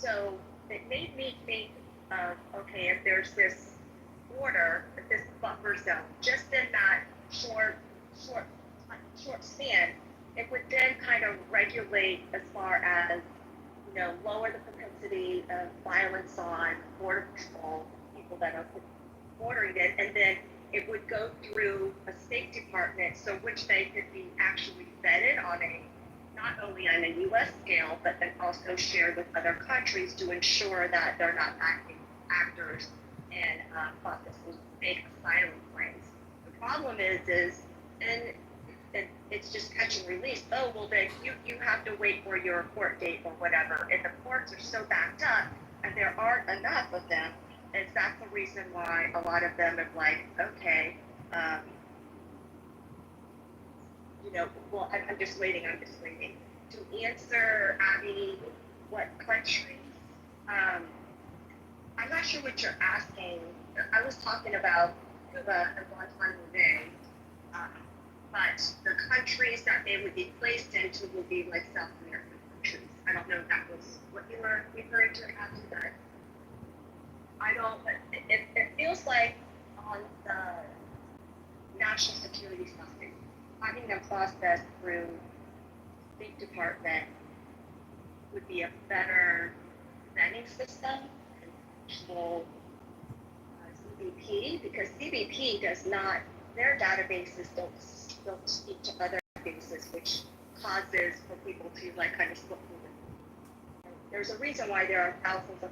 So it made me think of, okay, if there's this border, this buffer zone, just in that short, short, short span, it would then kind of regulate as far as, lower the propensity of violence on border patrol, people that are bordering it, and then it would go through a State Department, so which they could be actually vetted on a, not only on a U.S. scale, but then also shared with other countries to ensure that they're not actors and processing fake asylum claims. The problem is, and it's just catch and release. Oh, well, then you have to wait for your court date or whatever. And the courts are so backed up, and there aren't enough of them. And that's the reason why a lot of them are like, okay, well, I'm just waiting to answer, Abby, what countries. I'm not sure what you're asking. I was talking about Cuba and Guantanamo Bay, but the countries that they would be placed into would be like South American countries. I don't know if that was what you were referring to after that. I don't, it feels like on the national security side, having them processed through State Department would be a better vetting system and actual CBP, because CBP does not, their databases don't speak to other databases, which causes for people to like kind of slip through. There's a reason why there are thousands of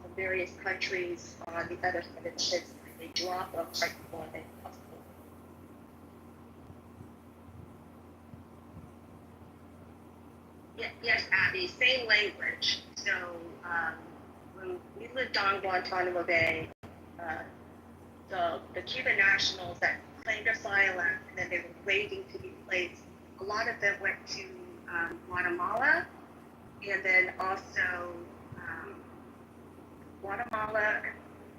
from various countries on the other side of the ships. They drop them right before they cross. Yes, Abby, same language. So when we lived on Guantanamo Bay, the Cuban nationals that claimed asylum and then they were waiting to be placed, a lot of them went to Guatemala, and then also Guatemala,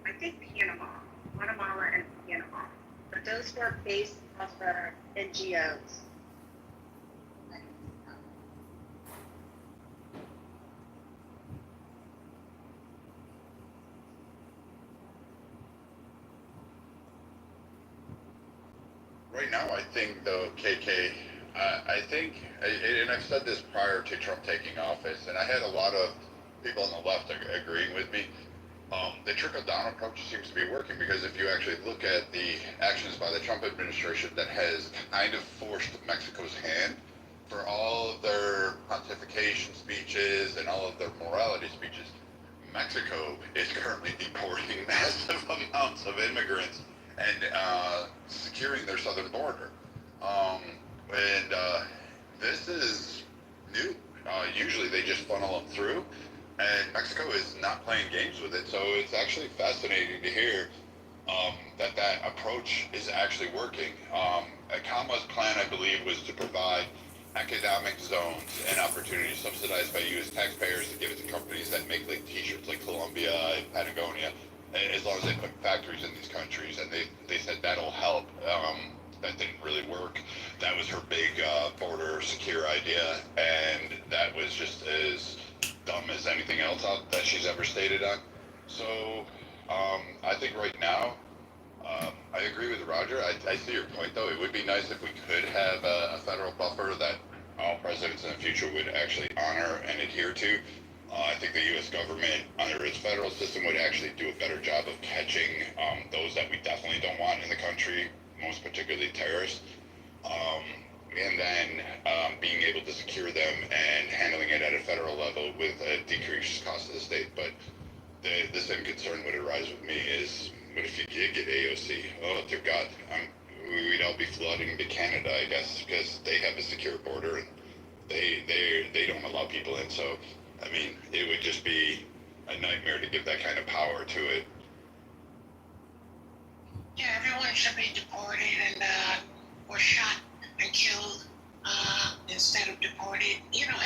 I think Guatemala and Panama. But those were based off of NGOs. Right now, I think, though, KK, I think, and I've said this prior to Trump taking office, and I had a lot of people on the left agreeing with me. The trickle-down approach seems to be working, because if you actually look at the actions by the Trump administration that has kind of forced Mexico's hand for all of their pontification speeches and all of their morality speeches, Mexico is currently deporting massive amounts of immigrants and securing their southern border. And this is new. Usually they just funnel them through, and Mexico is not playing games with it. So it's actually fascinating to hear that approach is actually working. Kamala's plan, I believe, was to provide economic zones and opportunities subsidized by U.S. taxpayers to give it to companies that make like T-shirts like Columbia and Patagonia, as long as they put factories in these countries. And they said that'll help. That didn't really work. That was her big border secure idea, and that was just as dumb as anything else that she's ever stated on. So I think right now, I agree with Roger. I see your point, though. It would be nice if we could have a federal buffer that all presidents in the future would actually honor and adhere to. I think the U.S. government, under its federal system, would actually do a better job of catching those that we definitely don't want in the country, most particularly terrorists, and then being able to secure them and handling it at a federal level with a decreased cost to the state. But the same concern would arise with me is, what if you did get AOC? Oh, dear God, we'd all be flooding to Canada, I guess, because they have a secure border and they don't allow people in. So, I mean, it would just be a nightmare to give that kind of power to it. Yeah, everyone should be deported and or shot and killed instead of deported. You know,